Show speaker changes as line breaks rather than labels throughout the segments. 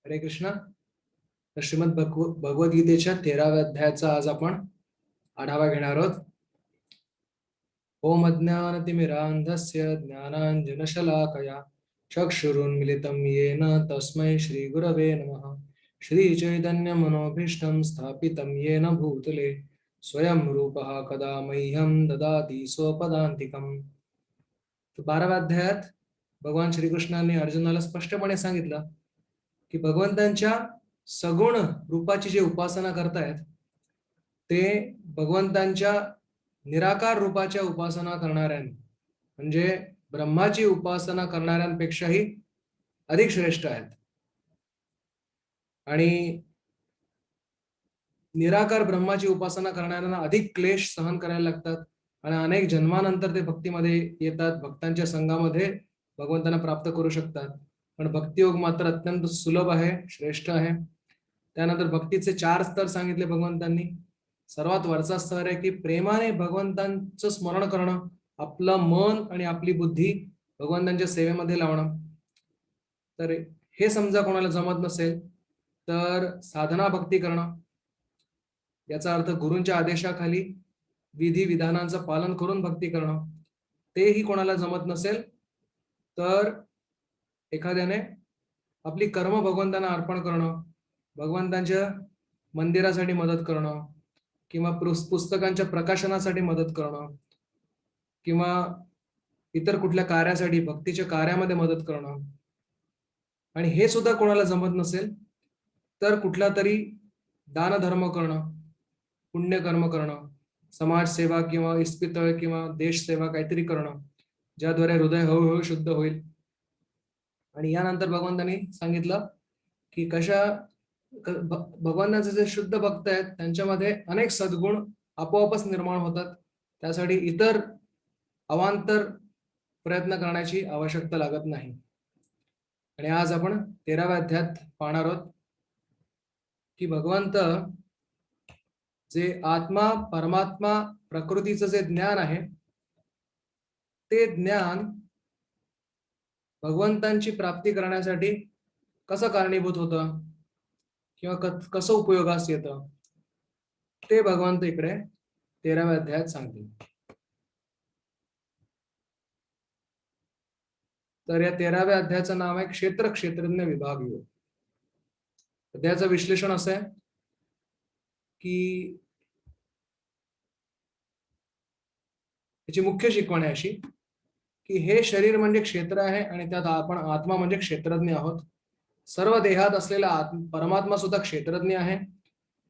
हरे कृष्ण. तर श्रीमद भगवद्गीतेच्या 13व्या अध्यायाचा आज आपण आढावा घेणार आहोत. ओम अज्ञानतिमिरान्धस्य ज्ञानाञ्जनशलाकया चक्षुरुन्मिलितं येन तस्मै श्रीगुरवे नमः. श्रीचैतन्यमनोभीष्टं स्थापितं येन भूतले स्वयं रूपः कदा मह्यं ददाति स्वपदान्तिकम्. 12व्या अध्यायात भगवान श्रीकृष्णांनी अर्जुनाला स्पष्टपणे सांगितलं की भगवंतांच्या सगुण रूपाची जे उपासना करतायत ते भगवंतांच्या निराकार रूपाच्या उपासना करणाऱ्यां म्हणजे ब्रह्माची उपासना करणाऱ्यांपेक्षाही अधिक श्रेष्ठ आहेत. आणि निराकार ब्रह्माची उपासना करणाऱ्यांना अधिक क्लेश सहन करायला लागतात आणि अनेक जन्मानंतर ते भक्तीमध्ये येतात, भक्तांच्या संघामध्ये भगवंतांना प्राप्त करू शकतात. पण भक्तियोग मात्र अत्यंत सुलभ आहे, श्रेष्ठ आहे. त्यानंतर भक्तीचे 4 स्तर सांगितले भगवंतांनी. सर्वात वरचा स्तर आहे की प्रेमाने भगवंतांचं स्मरण करणं, आपलं मन आणि आपली बुद्धी भगवंतांच्या सेवेमध्ये लावणं. तर हे समजा कोणाला जमत नसेल तर साधना भक्ती करणं, याचा अर्थ गुरूंच्या आदेशाखाली विधी विधानांचं पालन करून भक्ती करणं. तेही कोणाला जमत नसेल तर एखाद्याने आपली कर्म भगवंतांना अर्पण करणं, भगवंतांच्या मंदिरासाठी मदत करणं किंवा पुस्तकांच्या प्रकाशनासाठी मदत करणं किंवा इतर कुठल्या कार्यासाठी भक्तीच्या कार्यामध्ये मदत करणं. आणि हे सुद्धा कोणाला जमत नसेल तर कुठला तरी दानधर्म करणं, पुण्यकर्म करणं, समाजसेवा किंवा इस्पितळ किंवा देशसेवा काहीतरी करणं, ज्याद्वारे हृदय हळूहळू शुद्ध होईल. आणि यानंतर भगवंतांनी सांगितलं की भगवंतांचे जे शुद्ध भक्त आहेत त्यांच्यामध्ये अनेक सद्गुण आपोआपच निर्माण होतात. त्यासाठी इतर अवांतर प्रयत्न करण्याची आवश्यकता लागत नाही. आणि आज आपण 13व्या अध्यायात पाहणार आहोत की भगवंत जे आत्मा परमात्मा प्रकृतीचं जे ज्ञान आहे ते ज्ञान भगवंतांची प्राप्ती करण्यासाठी कसं कारणीभूत होतं किंवा कसं उपयोगास येतं ते भगवंत इकडे 13व्या अध्यायात सांगतील. तर या 13व्या अध्यायाचं नाव आहे क्षेत्र क्षेत्रज्ञ विभाग योग. अध्यायाचं विश्लेषण असं आहे की याची मुख्य शिकवण आहे अशी की हे शरीर म्हणजे क्षेत्र आहे आणि त्यात आपण आत्मा म्हणजे क्षेत्रज्ञ आहोत. सर्व देहात असलेला परमात्मा सुद्धा क्षेत्रज्ञ आहे.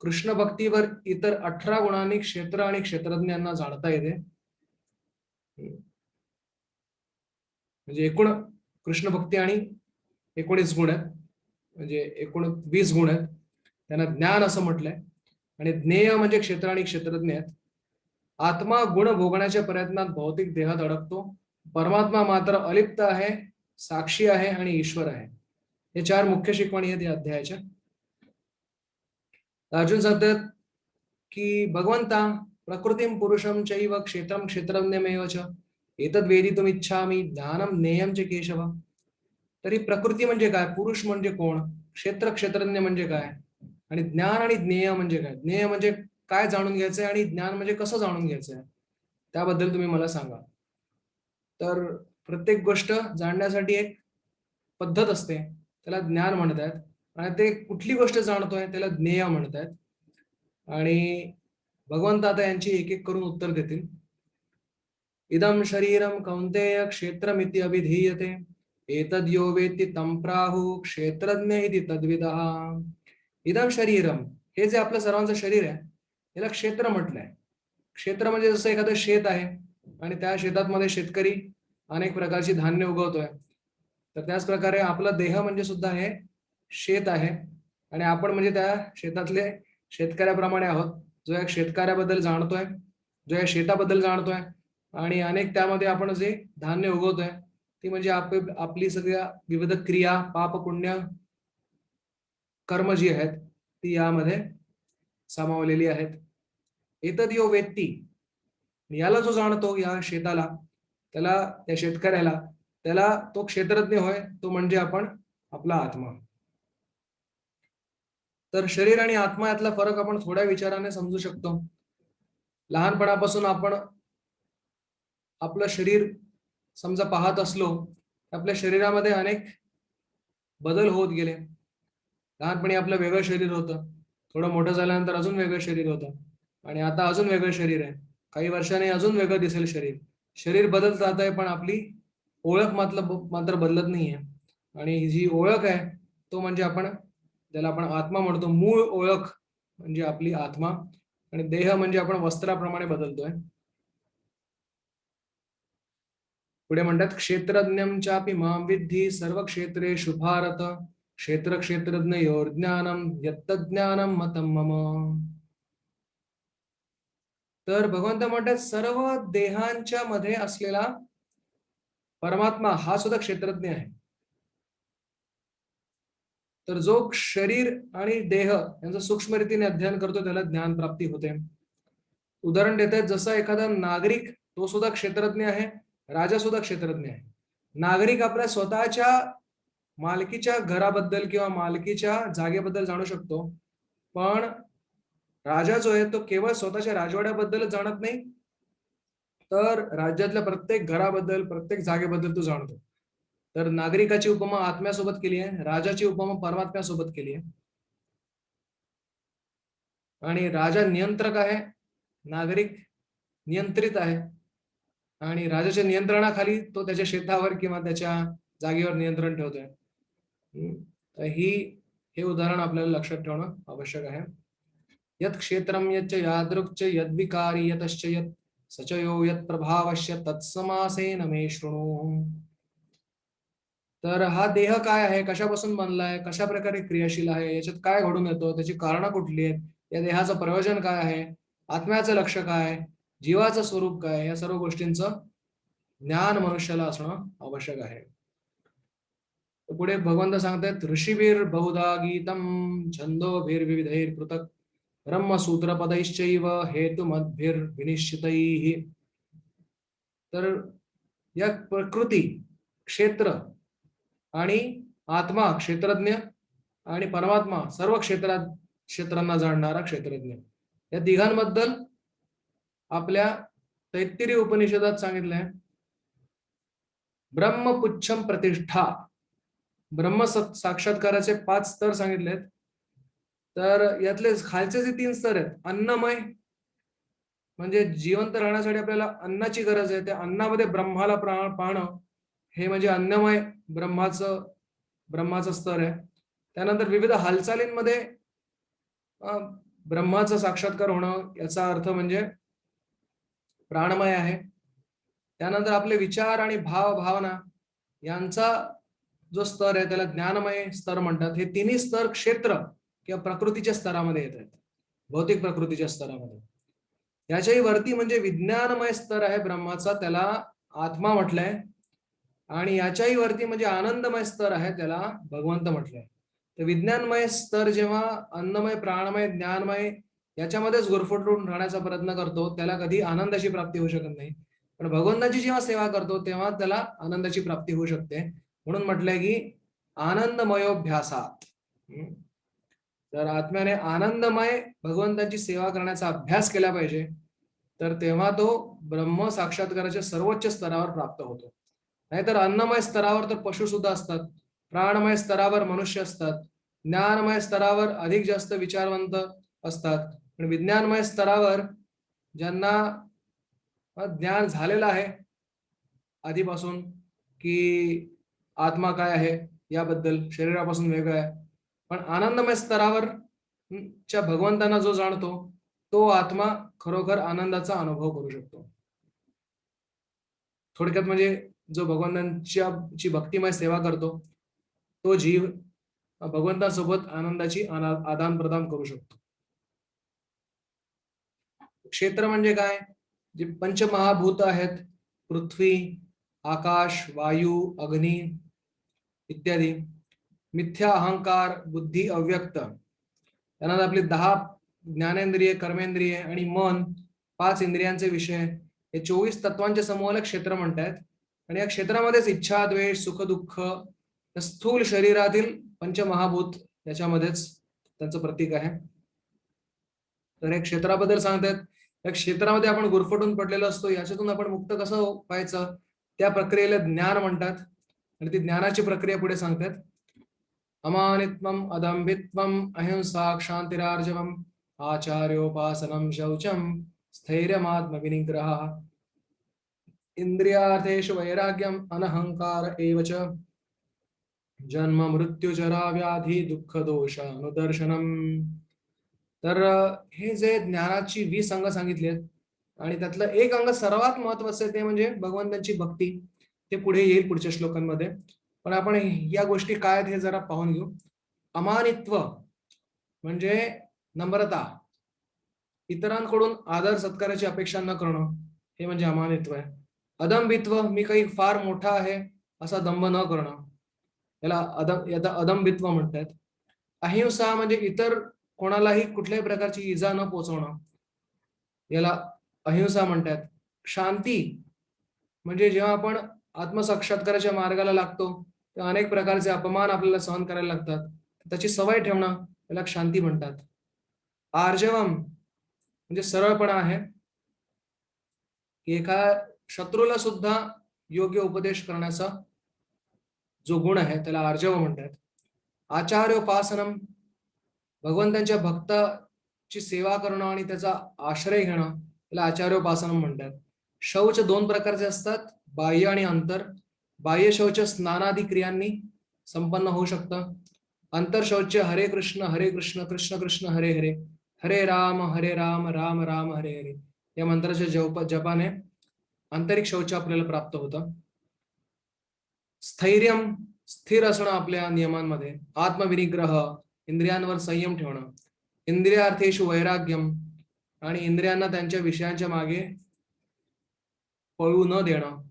कृष्ण भक्तीवर इतर 18 गुणांनी क्षेत्र आणि क्षेत्रज्ञांना जाणता येते. म्हणजे एकूण कृष्ण भक्ती आणि 19 गुण आहेत, म्हणजे एकूण 20 गुण आहेत. त्यांना ज्ञान असं म्हटलंय. आणि ज्ञेय म्हणजे क्षेत्र आणि क्षेत्रज्ञ आहेत. आत्मा गुण भोगण्याच्या प्रयत्नात भौतिक देहात अडकतो. परमात्मा मात्र अलिप्त आहे, साक्षी आहे आणि ईश्वर आहे. हे 4 मुख्य शिकवणी आहेत या अध्यायाच्या. अर्जुन सांगतात की भगवंता प्रकृतीम पुरुषम चैव क्षेत्रम क्षेत्रज्ञमेव च एतद् वेदितुम इच्छामि ज्ञानम ज्ञेयम च केशव. तरी प्रकृती म्हणजे काय, पुरुष म्हणजे कोण, क्षेत्र क्षेत्रज्ञ म्हणजे काय आणि ज्ञान आणि ज्ञेय म्हणजे काय. ज्ञेय म्हणजे काय जाणून घ्यायचंय आणि ज्ञान म्हणजे कसं जाणून घ्यायचंय त्याबद्दल तुम्ही मला सांगा. तर प्रत्येक गोष्ट जाणण्यासाठी एक पद्धत असते, त्याला ज्ञान म्हणतात. आणि ते कुठली गोष्ट जाणतोय त्याला ज्ञेय म्हणतात. आणि भगवंत आता यांची एक एक करून उत्तर देतील. इदं शरीरम कौन्तेय क्षेत्रमिति अभिधीयते एतद् यो वेत्ति तं प्राहुः क्षेत्रज्ञ इति तद्विदः. इदं शरीरम, हे जे आपलं सर्वांचं शरीर आहे याला क्षेत्र म्हटलंय. क्षेत्र म्हणजे जसं एखादं शेत आहे आणि त्या शेतात मध्ये शेतकरी अनेक प्रकारची धान्य उगवतोय, तर त्याच प्रकारे आपला देह म्हणजे सुद्धा हे शेत आहे आणि आपण म्हणजे त्या शेतातले शेतकऱ्याप्रमाणे आहोत, जो या शेतकऱ्याबद्दल जाणतोय, जो या शेताबद्दल जाणतोय आणि अनेक त्यामध्ये आपण जे धान्य उगवतोय ती म्हणजे आपली सगळ्या विविध क्रिया, पाप पुण्य कर्म जी आहेत ती यामध्ये सामावलेली आहेत. एतद् यो वेत्ती, याला जो जाणतो या शेताला, त्याला त्या शेतकऱ्याला, त्याला तो क्षेत्रज्ञ होय, तो म्हणजे आपण आपला आत्मा. तर शरीर आणि आत्मा यातला फरक आपण थोड्या विचाराने समजू शकतो. लहानपणापासून आपण आपलं शरीर समजा पाहत असलो, तर आपल्या शरीरामध्ये अनेक बदल होत गेले. लहानपणी आपलं वेगळं शरीर होतं. थोडं मोठं झाल्यानंतर अजून वेगळं शरीर होतं आणि आता अजून वेगळं शरीर आहे. काही वर्षांनी अजून वेगळं दिसेल शरीर. शरीर बदलत जात आहे, पण आपली ओळख मात्र बदलत नाहीये. आणि ही जी ओळख आहे, तो म्हणजे ज्याला आपण आत्मा म्हणतो, मूळ ओळख म्हणजे आपली आत्मा आणि देह म्हणजे आपण वस्त्राप्रमाणे बदलतोय. पुढे म्हणतात क्षेत्रज्ञं चापि मां विद्धि सर्व क्षेत्रेषु भारत क्षेत्र क्षेत्रज्ञयोर ज्ञानम यत्तज्ज्ञानम मतं मम. तर भगवंत म्हणतात सर्व देहांच्या मध्ये असलेला परमात्मा हा सुद्धा क्षेत्रज्ञ आहे. तर जो शरीर आणि देह यांचं सूक्ष्म रीतीने अध्ययन करतो त्याला ज्ञान प्राप्ती होते. उदाहरण देत आहेत, जसं एखादा नागरिक तो सुद्धा क्षेत्रज्ञ आहे, राजा सुद्धा क्षेत्रज्ञ आहे. नागरिक आपल्या स्वतःच्या मालकीच्या घराबद्दल किंवा मालकीच्या जागेबद्दल जाणू शकतो, पण राजा जो आहे तो केवळ स्वतःच्या राजवाड्याबद्दलच जाणत नाही, तर राज्यातल्या प्रत्येक घराबद्दल, प्रत्येक जागेबद्दल तो जाणतो. तर नागरिकाची उपमा आत्म्यासोबत केली आहे, राजाची उपमा परमात्म्यासोबत केली आहे. आणि राजा नियंत्रक आहे, नागरिक नियंत्रित आहे आणि राजाच्या नियंत्रणाखाली तो त्याच्या शेतावर किंवा त्याच्या जागेवर नियंत्रण ठेवतोय. तर हे उदाहरण आपल्याला लक्षात ठेवणं आवश्यक आहे. यत् क्षेत्रम यच्च यादृक् यद्विकारी यतश्च यत् सचयो यत् प्रभावश्य तत्समासेन मे शृणु. तर हा देह काय आहे, कशापासून बनलाय, कशा प्रकारे क्रियाशील आहे, याच्यात काय घडून येतो, त्याची कारणं कुठली आहेत, या देहाचं प्रयोजन काय आहे, आत्म्याचं लक्ष काय, जीवाचं स्वरूप काय, या सर्व गोष्टींचं ज्ञान मनुष्याला असणं आवश्यक आहे. पुढे भगवंत सांगतात ऋषीवीर बहुधा गीतम छंदोभिर्विविधैर पृथक ब्रह्मसूत्रपदैश्चैव हेतुमद्भिर्विनिश्चितैः. तर या प्रकृती, क्षेत्र आणि आत्मा क्षेत्रज्ञ आणि परमात्मा सर्व क्षेत्रांना जाणणारा क्षेत्रज्ञ, या तिघांबद्दल आपल्या तैत्तिरीय उपनिषदात सांगितलंय. ब्रह्मपुच्छम प्रतिष्ठा, ब्रह्म साक्षात्काराचे 5 स्तर सांगितलेत. तर यातले खालचे जे 3 स्तर आहेत, अन्नमय म्हणजे जिवंत राहण्यासाठी आपल्याला अन्नाची गरज आहे, त्या अन्नामध्ये ब्रह्माला पाहणं, हे म्हणजे अन्नमय ब्रह्माचं स्तर आहे. त्यानंतर विविध हालचालींमध्ये ब्रह्माचा साक्षात्कार होणं, याचा अर्थ म्हणजे प्राणमय आहे. त्यानंतर आपले विचार आणि भावना यांचा जो स्तर आहे त्याला ज्ञानमय स्तर म्हणतात. हे तिन्ही स्तर क्षेत्र किंवा प्रकृतीच्या स्तरामध्ये येत आहेत, भौतिक प्रकृतीच्या स्तरामध्ये. याच्याही वरती म्हणजे विज्ञानमय स्तर आहे ब्रह्माचा, त्याला आत्मा म्हटलंय. आणि याच्याही वरती म्हणजे आनंदमय स्तर आहे, त्याला भगवंत म्हटलंय. तर विज्ञानमय स्तर जेव्हा अन्नमय, प्राणमय, ज्ञानमय याच्यामध्येच गुरफटून राहण्याचा प्रयत्न करतो, त्याला कधी आनंदाची प्राप्ती होऊ शकत नाही. पण भगवंताची जेव्हा सेवा करतो तेव्हा त्याला आनंदाची प्राप्ती होऊ शकते. म्हणून म्हटलंय की आनंदमयोभ्यासात. तर आत्म्याने आनंदमय भगवंताची सेवा करण्याचा अभ्यास केला पाहिजे, तर तेव्हा तो ब्रह्म साक्षात्काराच्या सर्वोच्च स्तरावर प्राप्त होतो. नाहीतर अन्नमय स्तरावर तर पशु सुद्धा असतात, प्राणमय स्तरावर मनुष्य असतात, ज्ञानमय स्तरावर अधिक जास्त विचारवंत असतात, पण विज्ञानमय स्तरावर ज्यांना ज्ञान झालेलं आहे आधीपासून की आत्मा काय आहे याबद्दल, शरीरापासून वेगळं आहे, पण आनंदमय स्तरावर च्या भगवंतांना जो जाणतो तो आत्मा खरोखर आनंदाचा अनुभव करू शकतो. थोडक्यात म्हणजे जो भगवंतांची भक्तिमय सेवा करतो तो जीव भगवंतासोबत आनंदाची आदान प्रदान करू शकतो. क्षेत्र म्हणजे काय, जे पंचमहाभूत आहेत, पृथ्वी, आकाश, वायू, अग्नी इत्यादी, मिथ्या अहंकार, बुद्धी अव्यक्त, त्यानंतर आपली 10 ज्ञानेंद्रिय, कर्मेंद्रिय आणि मन, 5 इंद्रियांचे विषय, हे 24 तत्वांच्या समूहाला क्षेत्र म्हणतात. आणि या क्षेत्रामध्येच इच्छा, द्वेष, सुख, दुःख, स्थूल शरीरातील पंचमहाभूत याच्यामध्येच त्यांचं प्रतीक आहे. तर एक क्षेत्राबद्दल सांगतात, त्या क्षेत्रामध्ये आपण गुरफटून पडलेलो असतो, याच्यातून आपण मुक्त कसं व्हायचं, त्या प्रक्रियेला ज्ञान म्हणतात. आणि ती ज्ञानाची प्रक्रिया पुढे सांगतात. अमानित्वम अदंभित्वम अहिंसा क्षांतिरार्जवम आचार्योपासनम शौचम स्थैर्यमात्मविनिग्रह इंद्रियार्थेषु वैराग्यम अनहंकार एव च जन्म मृत्यू जरा व्याधी दुःख दोष अनुदर्शनम. तर हे जे ज्ञानाची 20 अंग सांगितली आहेत आणि त्यातलं एक अंग सर्वात महत्वाचं आहे, ते म्हणजे भगवंतांची भक्ती. ते पुढे येईल पुढच्या श्लोकांमध्ये. पण आपण या गोष्टी काय आहेत हे जरा पाहून घेऊ. अमानित्व म्हणजे नम्रता, इतरांकडून आदर सत्काराची अपेक्षा न करणं, हे म्हणजे अमानित्व आहे. अदंभित्व, मी काही फार मोठा आहे असा दंभ न करणं, याला अदंभित्व म्हणतात. अहिंसा म्हणजे इतर कोणालाही कुठल्याही प्रकारची इजा न पोचवणं, याला अहिंसा म्हणतात. शांती म्हणजे जेव्हा आपण आत्मसाक्षात्काराच्या मार्गाला लागतो तेव्हा अनेक प्रकारचे अपमान आपल्याला सहन करायला लागतात, त्याची सवय ठेवणं, याला शांती म्हणतात. आर्जवम म्हणजे सरळपणा आहे, की एका शत्रूला सुद्धा योग्य उपदेश करण्याचा जो गुण आहे त्याला आर्जव म्हणतात. आचार्योपासनम, भगवंतांच्या भक्ताची सेवा करणं आणि त्याचा आश्रय घेणं, त्याला आचार्योपासनम म्हणतात. शौच 2 प्रकारचे असतात, बाह्य आणि अंतर. बाह्य शौच स्नानादी क्रियांनी संपन्न होऊ शकतं. अंतर शौच हरे कृष्ण कृष्ण कृष्ण हरे हरे, हरे राम राम राम हरे हरे या मंत्राच्या जपाने आंतरिक शौच आपल्याला प्राप्त होतं. स्थैर्यम, स्थिर असणं आपल्या नियमांमध्ये. आत्मविनिग्रह, इंद्रियांवर संयम ठेवणं. इंद्रियार्थेषु वैराग्यम, आणि इंद्रियांना त्यांच्या विषयांच्या मागे पळू न देणं.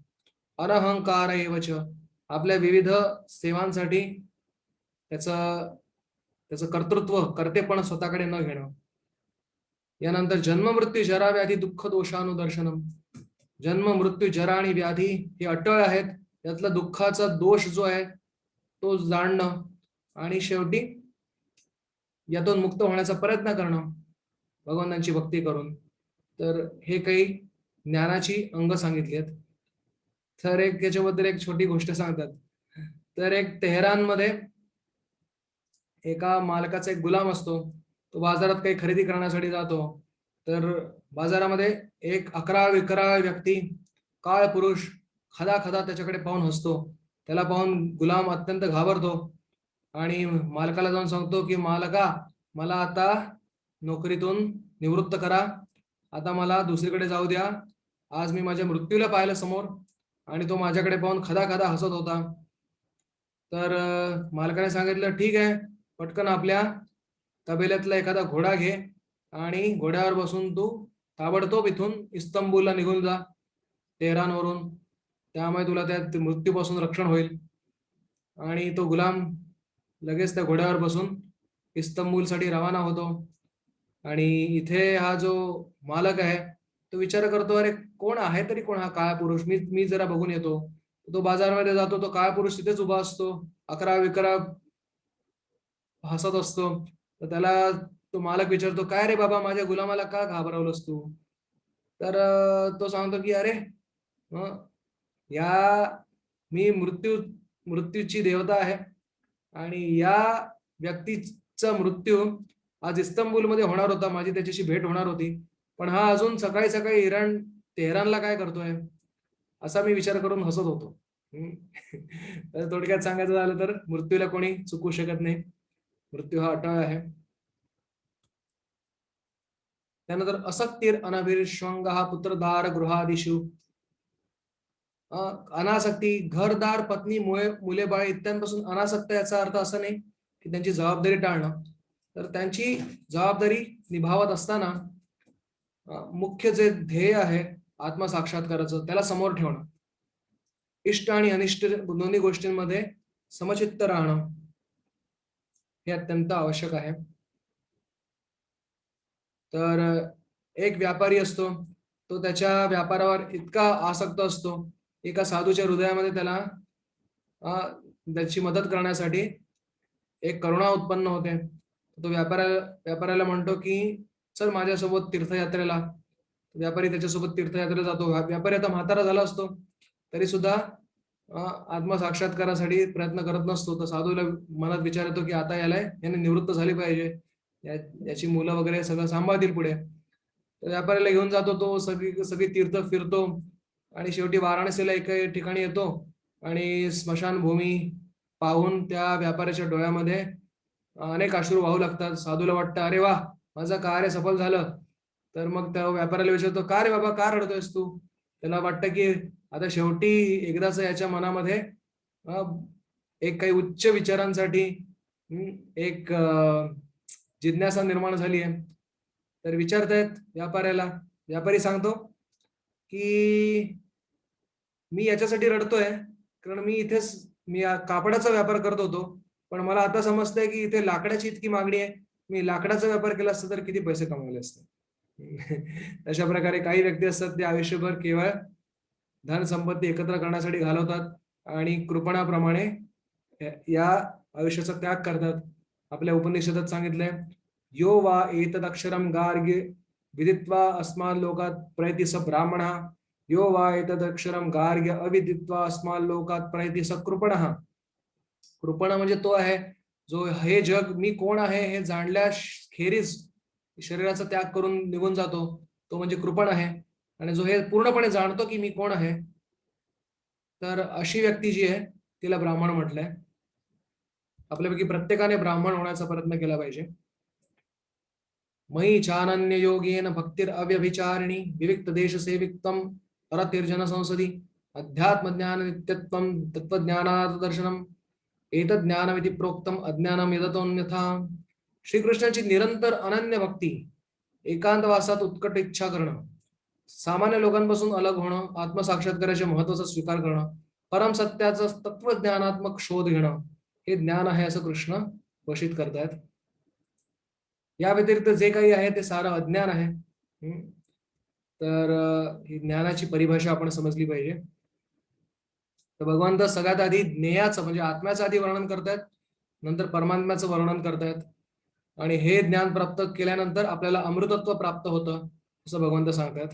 अनहंकार एवच, आपल्या विविध सेवांसाठी त्याचं कर्तृत्व, कर्तेपण स्वतःकडे न घेणं. यानंतर जन्म मृत्यू जरा व्याधी दुःख दोषानुदर्शनम, जन्म मृत्यू जरा आणि व्याधी हे अटळ आहेत, त्यातला दुःखाचा दोष जो आहे तो जाणणं आणि शेवटी यातून मुक्त होण्याचा प्रयत्न करणं भगवंतांची भक्ती करून. तर हे काही ज्ञानाची अंग सांगितली आहेत. तर एक याच्याबद्दल एक छोटी गोष्ट सांगतात. तर एक तेहरानमध्ये एका मालकाचा एक गुलाम असतो, तो बाजारात काही खरेदी करण्यासाठी जातो. तर बाजारामध्ये एक अकराळ विकराळ व्यक्ती, काळ पुरुष खदा खदा त्याच्याकडे पाहून हसतो. त्याला पाहून गुलाम अत्यंत घाबरतो आणि मालकाला जाऊन सांगतो की मालका, मला आता नोकरीतून निवृत्त करा, आता मला दुसरीकडे जाऊ द्या. आज मी माझ्या मृत्यूला पाहिलं समोर आणि तो माझ्याकडे पाहून खदा खदा हसत होता. तर मालकाने सांगितलं, ठीक आहे, पटकन आपल्या तबेल्यातला एखादा घोडा घे आणि घोड्यावर बसून तू ताबडतोब इथून इस्तंबूलला निघून जा, तेहरानवरून. त्यामुळे तुला त्या मृत्यूपासून रक्षण होईल. आणि तो गुलाम लगेच त्या घोड्यावर बसून इस्तंबूलसाठी रवाना होतो. आणि इथे हा जो मालक आहे तो विचार करतो, अरे कोण आहे तरी कोण हा काळा पुरुष, मी जरा बघून येतो. तो बाजारमध्ये जातो, तो काळा पुरुष तिथेच उभा असतो, अकरा विकरा हसत असतो. तर त्याला तो मालक विचारतो, काय रे बाबा, माझ्या गुलामाला का घाबरवलंस तू? तर तो सांगतो की अरे या मी मृत्यूची देवता आहे आणि या व्यक्तीचा मृत्यू आज इस्तंबूलमध्ये होणार होता, माझी त्याच्याशी भेट होणार होती, पण हा अजून सकाळी सकाळी तेहरानला काय करतोय, असा मी विचार करून हसत होतो. तर थोडक्यात सांगायचं झालं तर मृत्यूला कोणी चुकू शकत नाही, मृत्यू हा अटळ आहे. त्यानंतर असक्तीर अनभिर्श्वंग हा पुत्रदार गृहादिषु, अनासक्ती, घरदार, पत्नी, मुले बाळे इत्यांपासून अनासक्त, याचा अर्थ असा नाही की त्यांची जबाबदारी टाळणं, तर त्यांची जबाबदारी निभावत असताना मुख्य जे ध्येय आहे आत्मसाक्षात्काराचं, त्याला समोर ठेवणं. इष्ट आणि अनिष्ट दोन्ही गोष्टींमध्ये समचित्त राहणं हे अत्यंत आवश्यक आहे. तर एक व्यापारी असतो, तो त्याच्या व्यापारावर इतका आसक्त असतो, एका साधूच्या हृदयामध्ये त्याला त्याची मदत करण्यासाठी एक करुणा उत्पन्न होते. तो व्यापाऱ्याला म्हणतो की चल माझ्यासोबत तीर्थयात्रेला. व्यापारी त्याच्यासोबत तीर्थयात्रेला जातो. व्यापारी आता म्हातारा झाला असतो तरी सुद्धा आत्मसाक्षात्कारासाठी प्रयत्न करत नसतो. तर साधूला मनात विचार येतो की आता याने निवृत्त झाली पाहिजे, याची मुलं वगैरे सगळं सांभाळतील पुढे. तर व्यापाऱ्याला घेऊन जातो, तो सगळी सगळी तीर्थ फिरतो आणि शेवटी वाराणसीला एका ठिकाणी येतो आणि स्मशानभूमी पाहून त्या व्यापाऱ्याच्या डोळ्यामध्ये अनेक अश्रू वाहू लागतात. साधूला वाटतं अरे वा, माझं कार्य सफल झालं. तर मग त्या व्यापाऱ्याला विचारतो, का रे बाबा, का रडतोयस तू? त्याला वाटतं की आता शेवटी एकदाच याच्या मनामध्ये एक काही उच्च विचारांसाठी एक जिज्ञासा निर्माण झाली आहे. तर विचारतायत व्यापाऱ्याला. व्यापारी सांगतो की मी याच्यासाठी रडतोय कारण मी कापडाचा व्यापार करत होतो, पण मला आता समजतंय की इथे लाकडाची इतकी मागणी आहे. मी लाकडाचा व्यापार केला असता तर किती पैसे कमवले असते. अशा प्रकारे काही व्यक्ती असतात ते आयुष्यभर केवळ धन संपत्ती एकत्र करण्यासाठी घालवतात आणि कृपणाप्रमाणे या आयुष्याचा त्याग करतात. आपल्या उपनिषदात सांगितलंय, यो वा एतदक्षरम गार्ग्य विदित्वा अस्मान् लोकात प्रयति स ब्राह्मणः, यो वा एतदक्षरम गार्ग्य अविदित्वा अस्मान् लोकात प्रयति स कृपणः. कृपण म्हणजे तो आहे जो हे जग मी कोण आहे हे जाणल्या खेरीज शरीराचा त्याग करून निघून जातो, तो म्हणजे कृपण आहे. आणि जो हे पूर्णपणे जाणतो की मी कोण आहे, तर अशी व्यक्ती जी आहे तिला ब्राह्मण म्हटलंय. आपल्यापैकी प्रत्येकाने ब्राह्मण होण्याचा प्रयत्न केला पाहिजे. मयि चानन्य योगेन भक्तिर अव्यभिचारिणी विविक्त देश सेविक्तम परतीर्जन संसदी अध्यात्म ज्ञान नित्यत्वम तत्वज्ञानार्थ दर्शनम एतत् ज्ञानमिति प्रोक्तम अज्ञानम यदतोन्यथा. श्रीकृष्णाची निरंतर अनन्य भक्ती, एकांतवासात उत्कट इच्छा करणं, सामान्य लोकांपासून अलग होणं, आत्मसाक्षात्काराच्या महत्वाचा स्वीकार करणं, परम सत्याचं तत्वज्ञानात्मक शोध घेणं, हे ज्ञान आहे असं कृष्ण घोषित करतायत. या व्यतिरिक्त जे काही आहे ते सारं अज्ञान आहे. तर ही ज्ञानाची परिभाषा आपण समजली पाहिजे. तर भगवंत सगळ्यात आधी ज्ञेयाचं म्हणजे आत्म्याचं आधी वर्णन करतायत, नंतर परमात्म्याचं वर्णन करतायत आणि हे ज्ञान प्राप्त केल्यानंतर आपल्याला अमृतत्व प्राप्त होतं असं भगवंत सांगतात.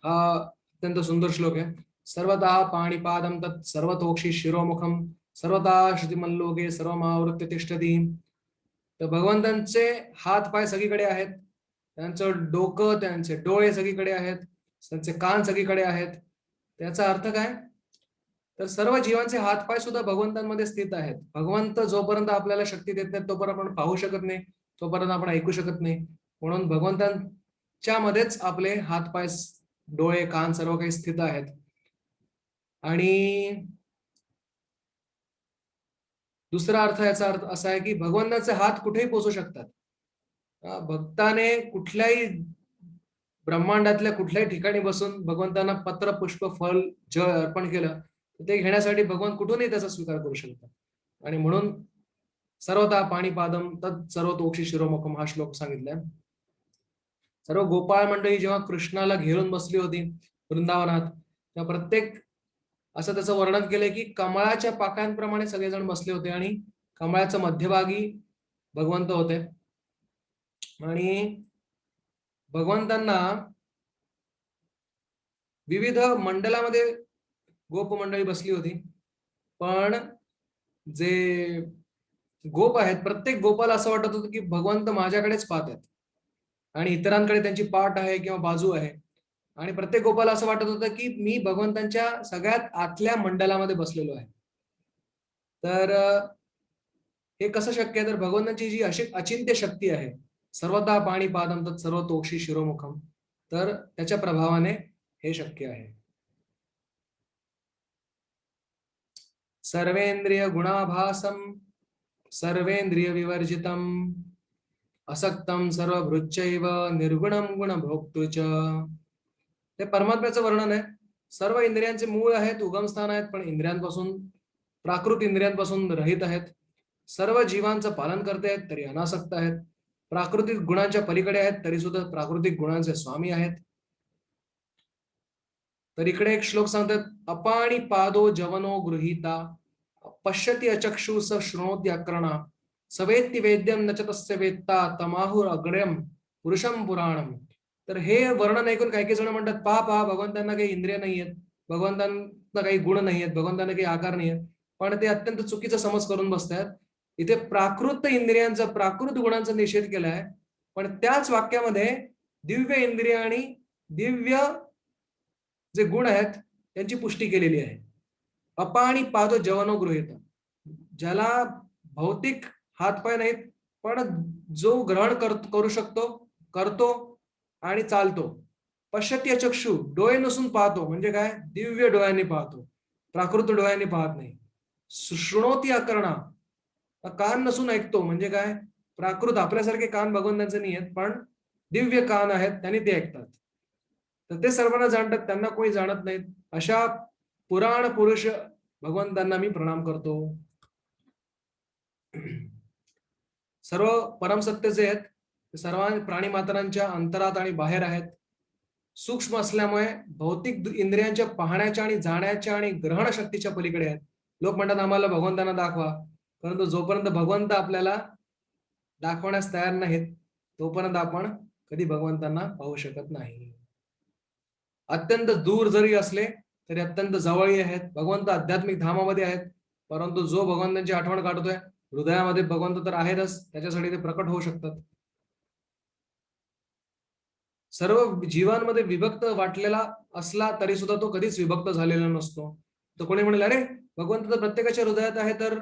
हा अत्यंत सुंदर श्लोक आहे. सर्वदा पाणिपादम तत् सर्वतोक्षी शिरोमुखम सर्वदा श्रुतिमल्लोके सर्वमावृत्य तिष्ठती. तर भगवंतांचे हात पाय सगळीकडे आहेत, त्यांचं डोकं त्यांचे डोळे सगळीकडे आहेत, त्यांचे कान सगळीकडे आहेत. त्याचा अर्थ काय? तर सर्व जीवांचे हात पाय सुद्धा भगवंतांमध्ये स्थित आहेत. भगवंत जोपर्यंत आपल्याला शक्ती देत नाही तोपर्यंत आपण पाहू शकत नाही, तोपर्यंत आपण ऐकू शकत नाही. म्हणून भगवंतांच्या मध्येच आपले हात पाय डोळे कान सर्व काही स्थित आहेत. आणि दुसरा अर्थ याचा अर्थ असा आहे की भगवंताचे हात कुठेही पोहोचू शकतात. भक्ताने कुठल्याही ब्रह्मांडातल्या कुठल्याही ठिकाणी बसून भगवंतांना पत्र पुष्प फल जळ अर्पण केलं तर ते घेण्यासाठी भगवान कुठूनही त्याचा स्वीकार करू शकतात. आणि म्हणून सर्वता पाणीपादम तत् सर्वतोक्षी शिरोमुखम हा श्लोक सांगितलाय. सर्व गोपाळ मंडळी जेव्हा कृष्णाला घेरून बसली होती वृंदावनात, तेव्हा प्रत्येक असं त्याचं वर्णन केलंय की कमळाच्या पाकांप्रमाणे सगळेजण बसले होते आणि कमळाच्या मध्यभागी भगवंत होते. आणि भगवंतांना विविध मंडलामध्ये गोप मंडळी बसली होती, पण जे गोप आहेत प्रत्येक गोपाला असं वाटत होतं की भगवंत माझ्याकडेच पाहत आहेत आणि इतरांकडे त्यांची पाठ आहे किंवा बाजू आहे. आणि प्रत्येक गोपाला असं वाटत होतं की मी भगवंतांच्या सगळ्यात आतल्या मंडलामध्ये बसलेलो आहे. तर हे कसं शक्य आहे? तर भगवंतांची जी अशी अचिंत्य शक्ती आहे, सर्वदा पाणीपादम तत् सर्वतोक्षी शिरोमुखम, तर त्याच्या प्रभावाने हे शक्य आहे. सर्वेंद्रिय गुणाभासम सर्वेंद्रिय विवर्जितम असक्तम सर्वभृच्चैव निर्गुणम गुणभोक्तृ च. ते परमात्म्याचं वर्णन आहे. सर्व इंद्रियांचे मूळ आहेत, उगमस्थान आहेत, पण इंद्रियांपासून प्राकृत इंद्रियांपासून रहित आहेत. सर्व जीवांचं पालन करते आहेत तरी अनासक्त आहेत. प्राकृतिक गुणांच्या पलीकडे आहेत तरी सुद्धा प्राकृतिक गुणांचे स्वामी आहेत. तर इकडे एक श्लोक सांगतात, अपाणी पादो जवनो गृहीता पश्यति अचक्षु स शृणोति अक्रणा सवेत्ति वेद्यम न च तस्य वेत्ता तमाहुर अग्रयम पुरुषम पुराणम. तर हे वर्णन ऐकून काही काही जण म्हणतात, पहा पहा, भगवंतांना काही इंद्रिय नाही आहेत, भगवंतांना काही गुण नाही आहेत, भगवंतांना काही आकार नाही आहेत. पण ते अत्यंत चुकीचा समज करून बसतात. इथे प्राकृत इंद्रियांचा, प्राकृत गुणांचा निषेध केलाय, पण त्याच वाक्यामध्ये दिव्य इंद्रिय आणि दिव्य जे गुण आहेत त्यांची पुष्टी केलेली आहे. अपाणी पादो जवनो गृहीत, ज्याला भौतिक हातपाय नाहीत, पण जो ग्रहण करू शकतो, करतो आणि चालतो. पश्यती चक्षु, डोळे नसून पाहतो, म्हणजे काय, दिव्य डोळ्यांनी पाहतो, प्राकृत डोळ्यांनी पाहत नाही. शृणोती अकर्णा, कान नसून ऐकतो, म्हणजे काय, प्राकृत आपल्यासारखे कान भगवंतांचे नाही आहेत, पण दिव्य कान आहेत, त्यांनी ते ऐकतात. तर ते सर्वांना जाणतात, त्यांना कोणी जाणत नाहीत. अशा पुराण पुरुष भगवंतांना मी प्रणाम करतो. सर्व परमसत्य जे आहेत ते सर्व प्राणी मात्रांच्या अंतरात आणि बाहेर आहेत. सूक्ष्म असल्यामुळे भौतिक इंद्रियांच्या पाहण्याच्या आणि जाण्याच्या आणि ग्रहण शक्तीच्या पलीकडे आहेत. लोक म्हणतात आम्हाला भगवंतांना दाखवा, परंतु जोपर्यंत भगवंत आपल्याला दाखवण्यास तयार नाहीत तोपर्यंत आपण कधी भगवंतांना पाहू शकत नाही. अत्यंत दूर जरी असले तरी अत्यंत जवळही आहेत. भगवंत आध्यात्मिक धामामध्ये आहेत, परंतु जो भगवंतांची आठवण काढतोय हृदयामध्ये भगवंत तर आहेतच, त्याच्यासाठी ते प्रकट होऊ शकतात. सर्व जीवांमध्ये विभक्त वाटलेला असला तरी सुद्धा तो कधीच विभक्त झालेला नसतो. तर कोणी म्हणेल अरे भगवंत तर प्रत्येकाच्या हृदयात आहे, तर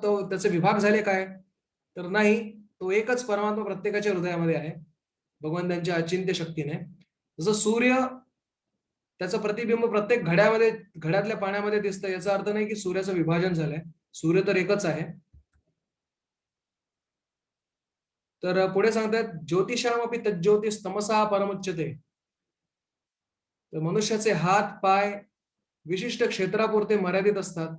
तो त्याचे विभाग झाले काय? तर नाही, तो एकच परमात्मा प्रत्येकाच्या हृदयामध्ये आहे भगवंतांच्या अचिंत्य शक्तीने. जसं सूर्य त्याचं प्रतिबिंब प्रत्येक घड्यातल्या पाण्यामध्ये दिसतं, याचा अर्थ नाही की सूर्याचं विभाजन झालंय. सूर्य तर एकच आहे. तर पुढे सांगतात, ज्योतिषामपि तज्ज्योतिष तमसा परमुच्यते. तर मनुष्याचे हात पाय विशिष्ट क्षेत्रापुरते मर्यादित असतात,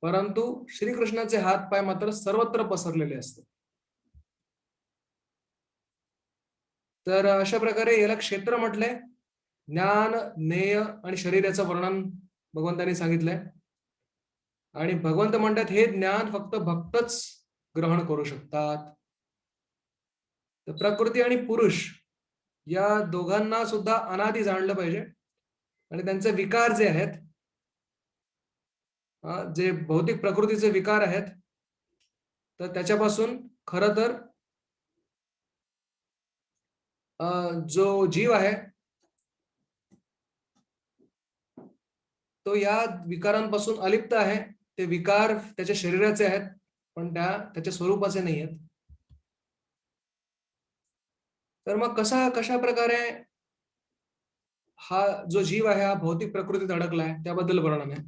परंतु श्रीकृष्णाचे हात पाय मात्र सर्वत्र पसरलेले असतात. तर अशा प्रकारे याला क्षेत्र म्हटलंय. ज्ञान, ज्ञेय आणि शरीराचं वर्णन भगवंतांनी सांगितलंय. आणि भगवंत म्हणतात हे ज्ञान फक्त भक्तच ग्रहण करू शकतात. तर प्रकृती आणि पुरुष या दोघांना सुद्धा अनादि जाणलं पाहिजे. आणि त्यांचे विकार जे आहेत, जे भौतिक प्रकृतीचे विकार आहेत, तर त्याच्यापासून खरं तर जो जीव आहे तो या विकारांपासून अलिप्त आहे. ते विकार त्याच्या शरीराचे आहेत, पण त्याच्या स्वरूपाचे नाही आहेत. तर मग कशा प्रकारे हा जो जीव आहे हा भौतिक प्रकृतीत अडकलाय त्याबद्दल वर्णन आहे.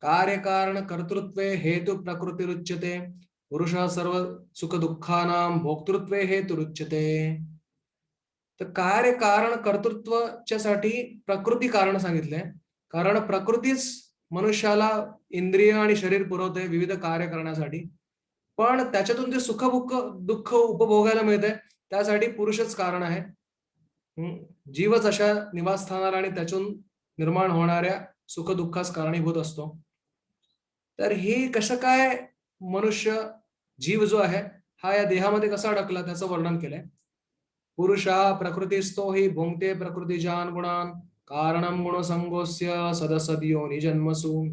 कार्यकारण कर्तृत्वे हेतु प्रकृतिरुच्यते पुरुष सर्व सुख दुःखानां भोक्तृत्वे हेतुरुच्यते. तर कार्य कारण कर्तृत्वच्या साठी प्रकृती कारण सांगितलंय, कारण प्रकृतीच मनुष्याला इंद्रिय आणि शरीर पुरवते विविध कार्य करण्यासाठी. पण त्याच्यातून जे सुख दुःख उपभोगायला मिळते त्यासाठी पुरुषच कारण आहे. जीवच अशा निवासस्थानाला आणि त्यातून निर्माण होणाऱ्या सुख दुःखास कारणीभूत असतो. तर हे कसं काय मनुष्य जीव जो आहे हा या देहामध्ये कसा अडकला त्याचं वर्णन केलंय. पुरुषा प्रकृतिस्थो हि भुंक्ते प्रकृतिजान गुणान कारणम गुणसंगोस्य सदसद्योनी जन्मसु.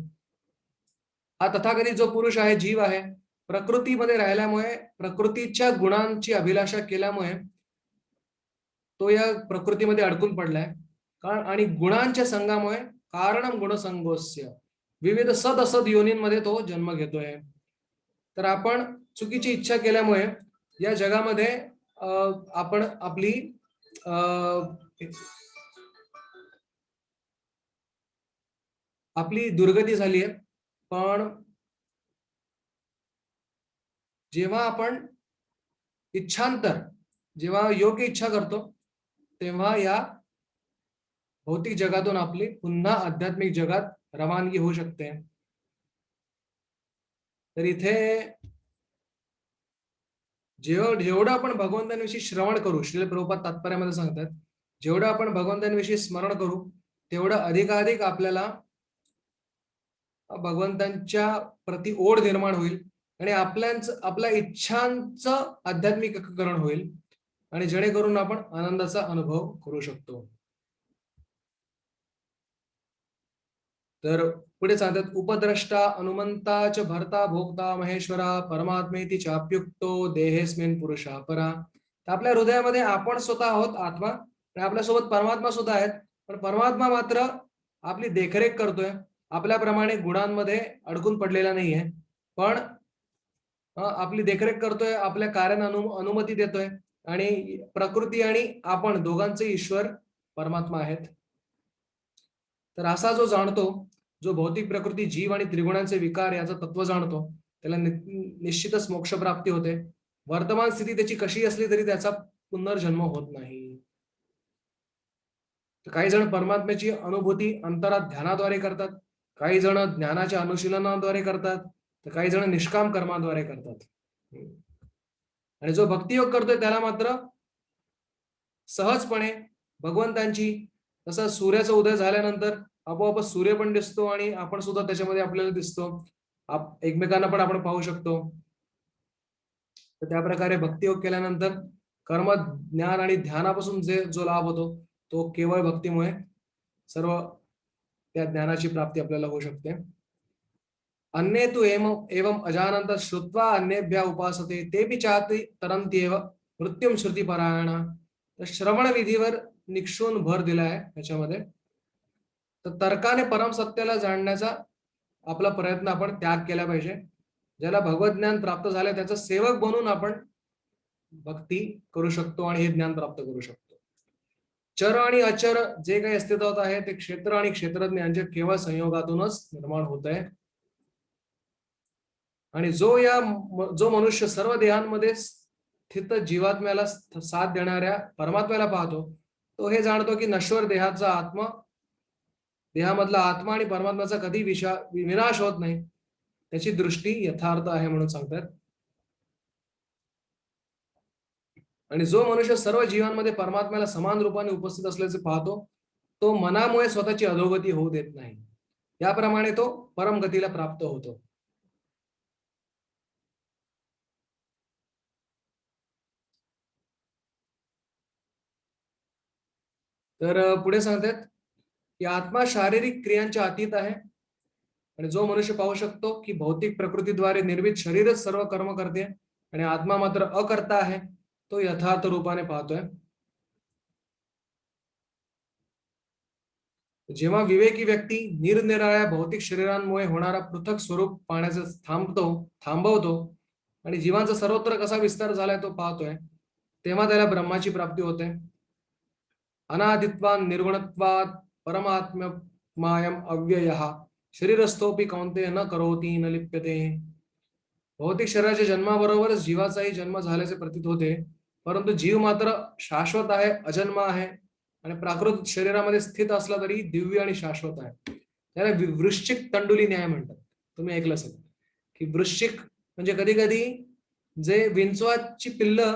हा तथाकथित जो पुरुष आहे, जीव आहे, प्रकृतीमध्ये राहिल्यामुळे प्रकृतीच्या गुणांची अभिलाषा केल्यामुळे तो या प्रकृतीमध्ये अडकून पडलाय. कारण आणि गुणांच्या संघामुळे कारणम गुणसंगोस्य विविध सदअसद योनींमध्ये तो जन्म घेतोय. तर आपण चुकीची इच्छा केल्यामुळे या जगामध्ये आपण आपली दुर्गती झाली आहे. पण जेव्हा आपण इच्छांतर, जेव्हा योग्य इच्छा करतो तेव्हा या भौतिक जगातून आपली पुन्हा आध्यात्मिक जगात रवानगी होऊ शकते. तर इथे जेवढं आपण भगवंतांविषयी श्रवण करू, श्रील प्रभुपाद तात्पर्यामध्ये सांगतात, जेवढं आपण भगवंतांविषयी स्मरण करू तेवढं अधिकाधिक आपल्याला भगवंतांच्या प्रति ओढ निर्माण होईल आणि आपल्या इच्छांचं आध्यात्मिकीकरण होईल आणि जेणेकरून आपण आनंदाचा अनुभव करू शकतो. तर पुढे सांगतात, उपद्रष्टा हनुमंता च भर्ता भोक्ता महेश्वरा परमात्मेति चाप्युक्तो देहेस्मिन पुरुषा परा. तर आपल्या हृदयामध्ये आपण स्वतः आहोत आत्मा आणि आपल्यासोबत परमात्मा सुद्धा आहेत. पण परमात्मा मात्र आपली देखरेख करतोय. आपल्याप्रमाणे गुणांमध्ये अडकून पडलेला नाहीये. पण आपली देखरेख करतोय, आपल्या कार्यांना अनुमती देतोय आणि प्रकृती आणि आपण दोघांचे ईश्वर परमात्मा आहेत. तर असा जो जाणतो, जो भौतिक प्रकृती, जीव आणि त्रिगुणांचे विकार याचं तत्व जाणतो, त्याला निश्चितच मोक्षप्राप्ती होते. वर्तमान स्थिती त्याची कशी असली तरी त्याचा पुनर्जन्म होत नाही. तर काही जण परमात्म्याची अनुभूती अंतरात ध्यानाद्वारे करतात, काही जण ज्ञानाच्या अनुशीलनाद्वारे करतात, तर काही जण निष्काम कर्माद्वारे करतात. आणि जो भक्तियोग करतोय त्याला मात्र सहजपणे भगवंतांची, जसं सूर्याचा उदय झाल्यानंतर आपोआपच सूर्य पण दिसतो आणि आपण सुद्धा त्याच्यामध्ये आपल्याला दिसतो. एकमेकांना पण आपण पाहू शकतो. तर त्या प्रकारे भक्तियोग केल्यानंतर कर्म, ज्ञान आणि ध्यानापासून जो लाभ होतो तो केवळ भक्तीमुळे सर्व त्या ज्ञानाची प्राप्ती आपल्याला होऊ शकते. अन्ये तु एवं अजानन्तः श्रुत्वा अन्येभ्यः उपासते तेपि चाति तरन्त्येव मृत्युं श्रुतिपरायणा. तर श्रवण विधीवर निक्षून भर दिलाय याच्यामध्ये. तर तर्काने परम सत्याला जाणण्याचा आपला प्रयत्न आपण त्याग केला पाहिजे. ज्याला भगवत ज्ञान प्राप्त झालंय त्याचा सेवक बनून आपण भक्ती करू शकतो आणि हे ज्ञान प्राप्त करू शकतो. चर आणि अचर जे काही अस्तित्वात आहे ते क्षेत्र आणि क्षेत्रज्ञ यांच्या केवळ संयोगातूनच निर्माण होत आहे. आणि जो मनुष्य सर्व देहांमध्ये स्थित जीवात्म्याला साथ देणाऱ्या परमात्म्याला पाहतो, तो हे जाणतो की नश्वर देहामधला आत्मा आणि परमात्म्याचा कधी विनाश होत नाही. त्याची दृष्टी यथार्थ आहे म्हणून सांगतात. आणि जो मनुष्य सर्व जीवांमध्ये परमात्म्याला समान रूपाने उपस्थित असल्याचे पाहतो, तो मनामुळे स्वतःची अधोगती होऊ देत नाही. याप्रमाणे तो परमगतीला प्राप्त होतो. तर पुढे सांगतात की आत्मा शारीरिक क्रियांच्या अतीत आहे आणि जो मनुष्य पाहू शकतो की भौतिक प्रकृतीद्वारे निर्मित शरीरच सर्व कर्म करते आणि आत्मा मात्र अकर्ता आहे, तो यथार्थ रूपाने पाहतोय. जेव्हा विवेकी व्यक्ती निरनिराळ्या भौतिक शरीरांमुळे होणारा पृथक स्वरूप पाहण्याचं थांबवतो आणि जीवांचा सर्वत्र कसा विस्तार झालाय तो पाहतोय, तेव्हा त्याला ब्रह्माची प्राप्ती होते. अनादित्वान निर्गुणत्वात परमात्म्यमायम अव्ययः शरीरस्थोपी कौंतेय न करोति न लिप्यते. भौतिक शरीराच्या जन्माबरोबरच जीवाचाही जन्म झाल्याचे प्रतीत होते, परंतु जीव मात्र शाश्वत आहे, अजन्म आहे आणि प्राकृत शरीरामध्ये स्थित असला तरी दिव्य आणि शाश्वत आहे. त्याला वृश्चिक तंडुली न्याय म्हणतात. तुम्ही ऐकलं असेल की वृश्चिक म्हणजे कधी कधी जे विंचवाची पिल्ल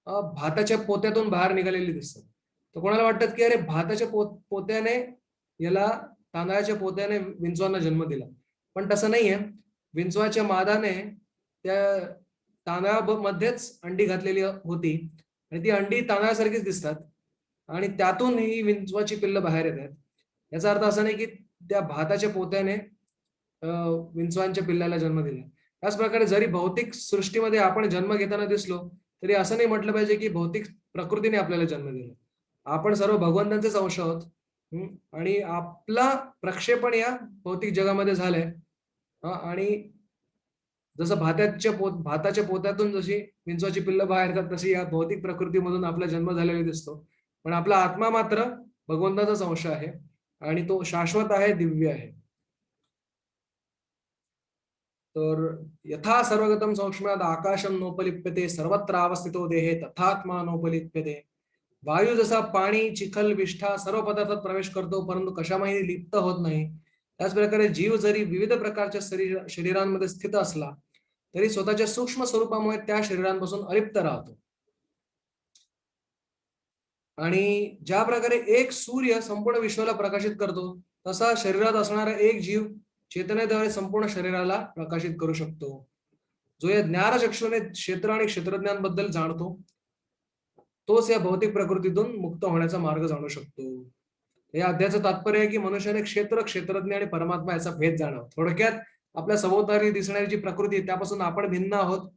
भाताच्या पोत्यातून बाहेर निघालेली दिसतात. तर कोणाला वाटतात की अरे भाताच्या पोत्याने याला तांदळाच्या पोत्याने विंचवांना जन्म दिला, पण तसं नाहीये. विंचवाच्या मादाने त्या तांदळामध्येच अंडी घातलेली होती आणि ती अंडी तांदळासारखीच दिसतात आणि त्यातून ही विंचवाची पिल्ल बाहेर येतात. याचा अर्थ असा नाही की त्या भाताच्या पोत्याने विंचवांच्या पिल्लाला जन्म दिला. त्याच प्रकारे जरी भौतिक सृष्टीमध्ये आपण जन्म घेताना दिसलो तरी असं नाही म्हटलं पाहिजे की भौतिक प्रकृतीने आपल्याला जन्म दिला. आपण सर्व भगवंतांचेच अंश आहोत. आणि आपला प्रक्षेपण या भौतिक जगामध्ये झालंय. आणि जसं भाताच्या पोत्यातून जशी विंचवाची पिल्ल बाहेर येतात तशी या भौतिक प्रकृतीमधून आपला जन्म झालेला दिसतो. पण आपला आत्मा मात्र भगवंताचाच अंश आहे आणि तो शाश्वत आहे, दिव्य आहे. तर यथा सर्वगतम सौक्ष्म्याद आकाशम नोपलिप्यते सर्वत्र अवस्थितो देहे तथात्मा नोपलिप्यते. वायू जसा पाणी, चिखल, विष्ठा सर्व पदार्थात प्रवेश करतो परंतु कशामध्ये लिप्त होत नाही, त्याच प्रकारे जीव जरी विविध प्रकारच्या शरीरांमध्ये स्थित असला तरी स्वतःच्या सूक्ष्म स्वरूपामुळे त्या शरीरांपासून अलिप्त राहतो. आणि ज्या प्रकारे एक सूर्य संपूर्ण विश्वाला प्रकाशित करतो, तसा शरीरात असणारा एक जीव चेतनेद्वारे संपूर्ण शरीराला प्रकाशित करू शकतो. जो या ज्ञानचक्षुने क्षेत्र आणि क्षेत्रज्ञांबद्दल जाणतो, तोच या भौतिक प्रकृतीतून मुक्त होण्याचा मार्ग जाणू शकतो. या अध्यायाचं तात्पर्य आहे की मनुष्याने क्षेत्र, क्षेत्रज्ञ आणि परमात्मा याचा भेद जाणावा. थोडक्यात आपल्या सभोवताली दिसणारी जी प्रकृती आहे त्यापासून आपण भिन्न आहोत.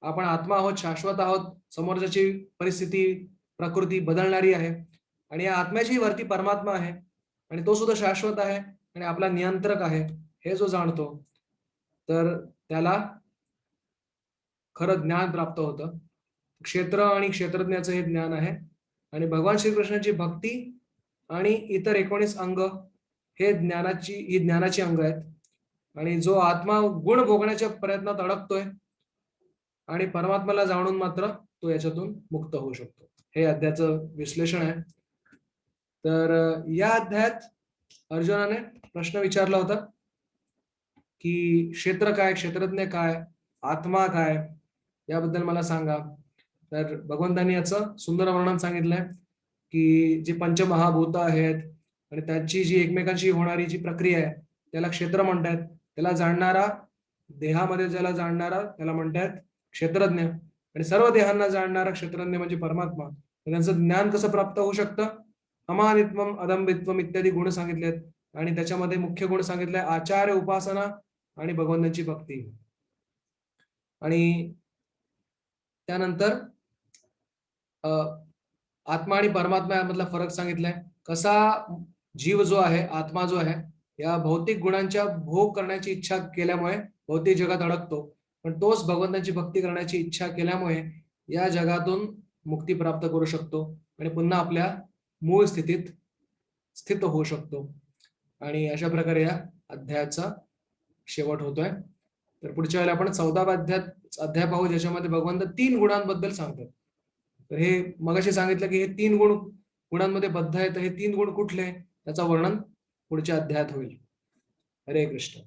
आपण आत्मा आहोत, शाश्वत आहोत. समोरच्याची परिस्थिती, प्रकृती बदलणारी आहे आणि या आत्म्याची वरती परमात्मा आहे आणि तो सुद्धा शाश्वत आहे आणि आपला नियंत्रक आहे. हे जो जाणतो, तर त्याला खरं ज्ञान प्राप्त होतं. क्षेत्र आणि क्षेत्रज्ञाचं हे ज्ञान आहे आणि भगवान श्रीकृष्णाची भक्ती आणि इतर 19 अंग हे ज्ञानाची अंग आहेत. आणि जो आत्मा गुण भोगण्याच्या प्रयत्नात अडकतोय आणि परमात्म्याला जाणून मात्र तो याच्यातून मुक्त होऊ शकतो. हे अध्यायाचं विश्लेषण आहे. तर या अध्यायात अर्जुनाने प्रश्न विचारला होता की क्षेत्र काय, क्षेत्रज्ञ काय, आत्मा काय, याबद्दल मला सांगा. तर भगवंतांनी याचं सुंदर वर्णन सांगितलंय की जी पंचमहाभूत आहेत आणि त्यांची जी एकमेकांशी होणारी जी प्रक्रिया आहे त्याला क्षेत्र म्हणतात. त्याला जाणणारा, देहामध्ये ज्याला जाणणारा त्याला म्हणतात क्षेत्रज्ञ आणि सर्व देहांना जाणणारा क्षेत्रज्ञ म्हणजे परमात्मा. त्यांचं ज्ञान कसं प्राप्त होऊ शकतं? अमानित्वम, अदंबित्वम इत्यादी गुण सांगितलेत आणि त्याच्यामध्ये मुख्य गुण सांगितलाय आचार्य, उपासना आणि भगवंतांची भक्ती. आणि त्यानंतर आत्मा आणि परमात्मा यामधला फरक सांगितलाय. कसा जीव जो आहे, आत्मा जो आहे, या भौतिक गुणांच्या भोग करण्याची इच्छा केल्यामुळे भौतिक जगात अडकतो, पण तोच भगवंताची भक्ती करण्याची इच्छा केल्यामुळे या जगातून मुक्ती प्राप्त करू शकतो आणि पुन्हा आपल्या मूळ स्थितीत स्थित होऊ शकतो. आणि अशा प्रकारे या अध्यायाचा शेवट होतोय. तर पुढच्या वेळेला आपण 14व्या अध्याय पाहू, ज्याच्यामध्ये भगवंत 3 गुणांबद्दल सांगतात. तर हे मगाशी सांगितलं की हे 3 गुणांमध्ये बद्ध आहेत. हे 3 गुण कुठले, त्याचं वर्णन पुढच्या अध्यायात होईल. हरे कृष्ण.